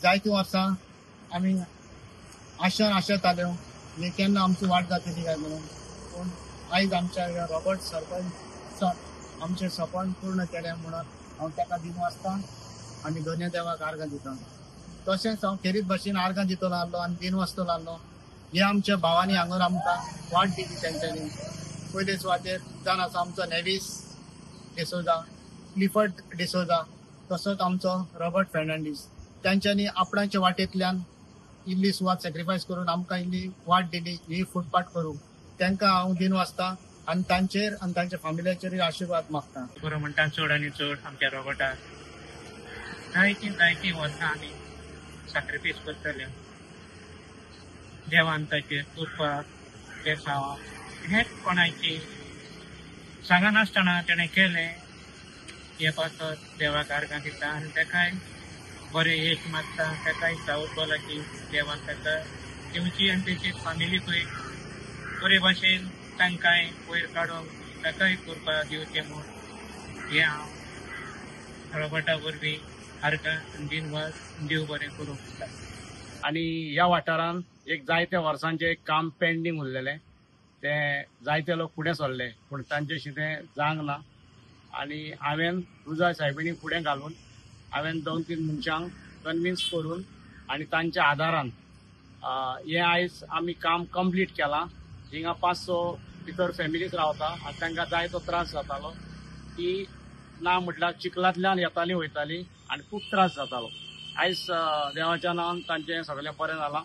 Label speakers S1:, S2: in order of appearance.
S1: जायती वर्सां आमी आशेताल्यो आनी केन्ना आमची वाट जातली काय म्हणून. पूण आयज आमच्या रॉबर्ट सरपंच आमचें सपन पूर्ण केलें म्हणून हांव ताका दिनवासतां आनी दोनया देवाक आर्गां दिता. तशेंच हांव खेरीत भाशेन आर्गां दितलो आहलो आनी दिनवासतलो आहलो. हे आमच्या भावांनी हांगर आमकां वाट दिली तेंच्यांनी. पयले सुवातेर जावन आसा आमचो नेवीस डिसोजा, क्लिफर्ड डिसोजा, तसोच आमचो रॉबर्ट फेर्नांडीस. तांच्यांनी आपणाच्या वाटेंतल्यान इल्ली सुवात सॅक्रिफायस करून आमकां इल्ली वाट दिली ही फुटपाथ करूंक. तांकां हांव दिनवासतां आनी तांचेर आनी तांच्या फॅमिलीचेर आशिर्वाद मागता.
S2: बरो म्हणटा चड आनी चड आमच्या रॉबर्टाक जायतीं वर्सां आमी सॅक्रिफायस करतले. देवान ताचेर कृपा बेसावा हेच कोणाची सांगनासतना तेणें केलें हे पासत देवाक आर्गां दिता आनी ताकाय बरें यश मागता. ताकाय सावत बोलाची देवान ताका दिवची आनी तेची फॅमिलीकूय बरे भाशेन तांकांय वयर काडूंक ताकाय कृपा दिवचें म्हूण हें हांव रॉबर्टा वरवीं आर्गां दिनवास देव बरें करूंक दिता.
S3: आणि ह्या वाठारान एक जायत्या वर्सांचें एक काम पेंडींग उरलेलें ते जायते लोक फुडें सरले पूण तांचेशी तें जावंक ना. आनी हांवें रुजा सायबिणी फुडें घालून हांवें 2-3 मनशांक कन्विन्स करून आनी तांच्या आदारान हें आयज आमी काम कंप्लीट केलां. हिंगा 500 भितर फॅमिलीज रावता आनी तांकां जाय तो त्रास जातालो. ती ना म्हटल्यार चिखलांतल्यान येतालीं वयतालीं आनी खूब त्रास जातालो. आयज देवाच्या नांवान तांचें सगळें बरें जालां.